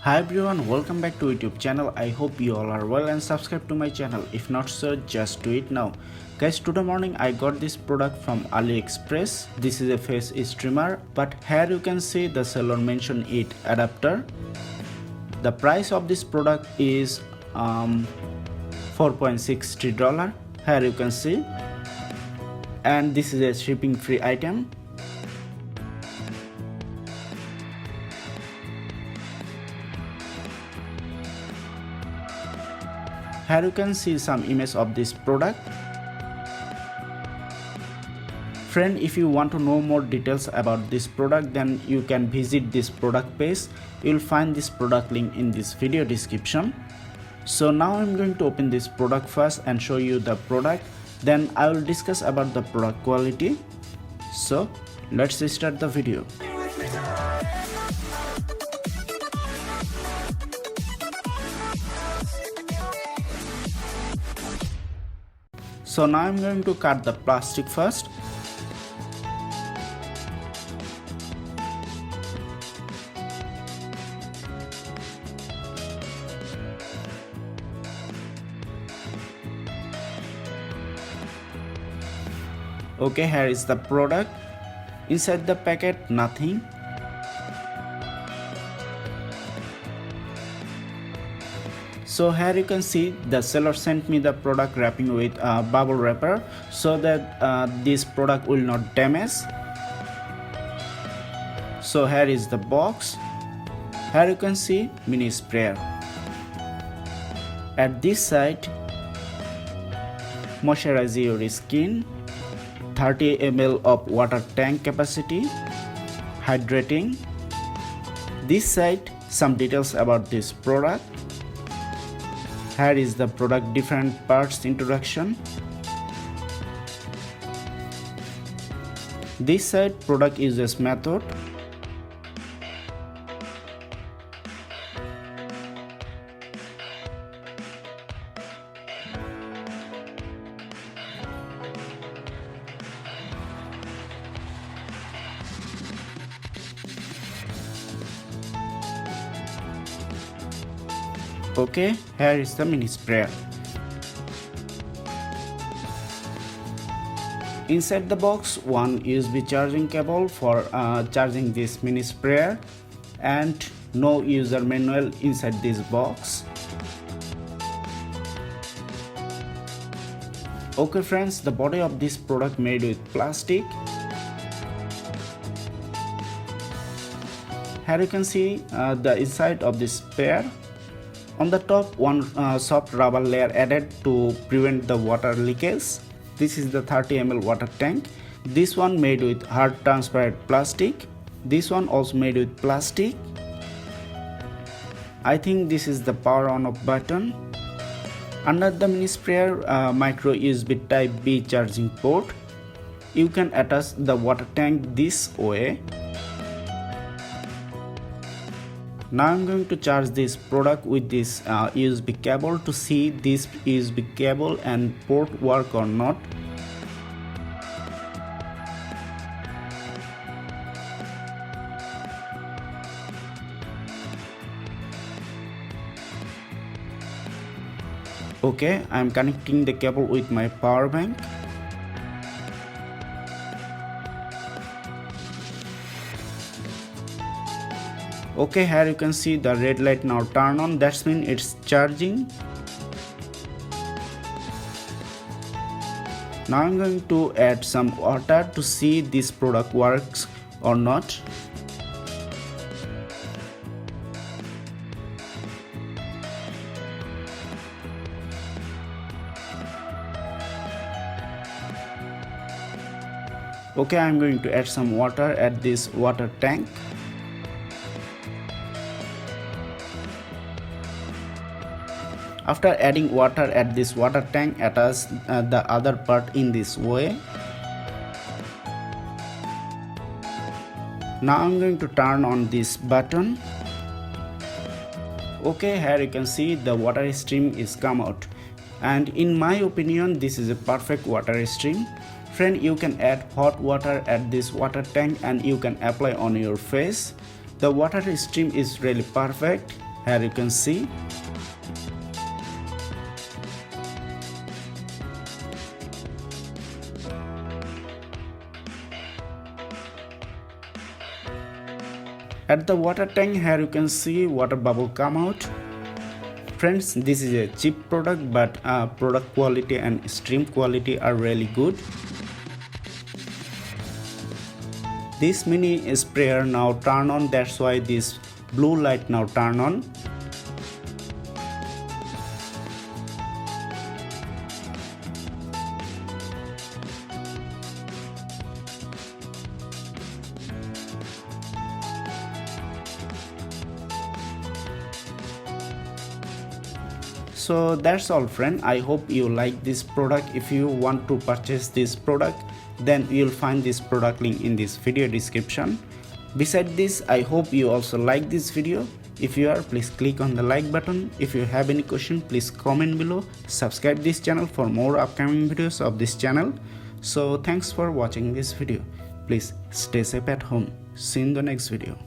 Hi everyone, welcome back to YouTube channel. I hope you all are well and subscribe to my channel. If not so, just do it now. Guys, today morning I got this product from AliExpress. This is a face streamer, but here you can see the seller mentioned it adapter. The price of this product is $4.63. Here you can see, and this is a shipping free item. Here you can see some image of this product. Friend, if you want to know more details about this product, then you can visit this product page. You will find this product link in this video description. So now I'm going to open this product first and show you the product. Then I will discuss about the product quality. So let's start the video. So now I'm going to cut the plastic first. Okay, here is the product. Inside the packet, nothing. So here you can see the seller sent me the product wrapping with a bubble wrapper so that this product will not damage. So here is the box. Here you can see mini sprayer. At this side, moisturize your skin, 30 ml of water tank capacity, hydrating. This side, some details about this product. Here is the product different parts introduction. This side, product uses method. Okay, here is the mini sprayer. Inside the box, one USB charging cable for charging this mini sprayer, and no user manual inside this box. Okay friends, the body of this product made with plastic. Here you can see the inside of this sprayer. On the top, one soft rubber layer added to prevent the water leakage. This is the 30 ml water tank. This one made with hard transparent plastic. This one also made with plastic. I think this is the power on off button. Under the mini sprayer, micro USB type B charging port. You can attach the water tank this way. Now I'm going to charge this product with this USB cable to see this USB cable and port work or not. Okay, I'm connecting the cable with my power bank. Okay, here you can see the red light now turn on. That means it's charging. Now I'm going to add some water to see this product works or not. Okay, I'm going to add some water at this water tank. After adding water at this water tank, attach the other part in this way. Now I'm going to turn on this button. Okay, here you can see the water stream is come out, and in my opinion this is a perfect water stream. Friend, you can add hot water at this water tank and you can apply on your face. The water stream is really perfect. Here you can see. At the water tank, here you can see water bubble come out. Friends, this is a cheap product, but product quality and stream quality are really good. This mini sprayer now turn on, that's why this blue light now turn on. So that's all friend, I hope you like this product. If you want to purchase this product, then you'll find this product link in this video description. Beside this, I hope you also like this video. If you are, please click on the like button. If you have any question, please comment below. Subscribe this channel for more upcoming videos of this channel. So thanks for watching this video. Please stay safe at home. See you in the next video.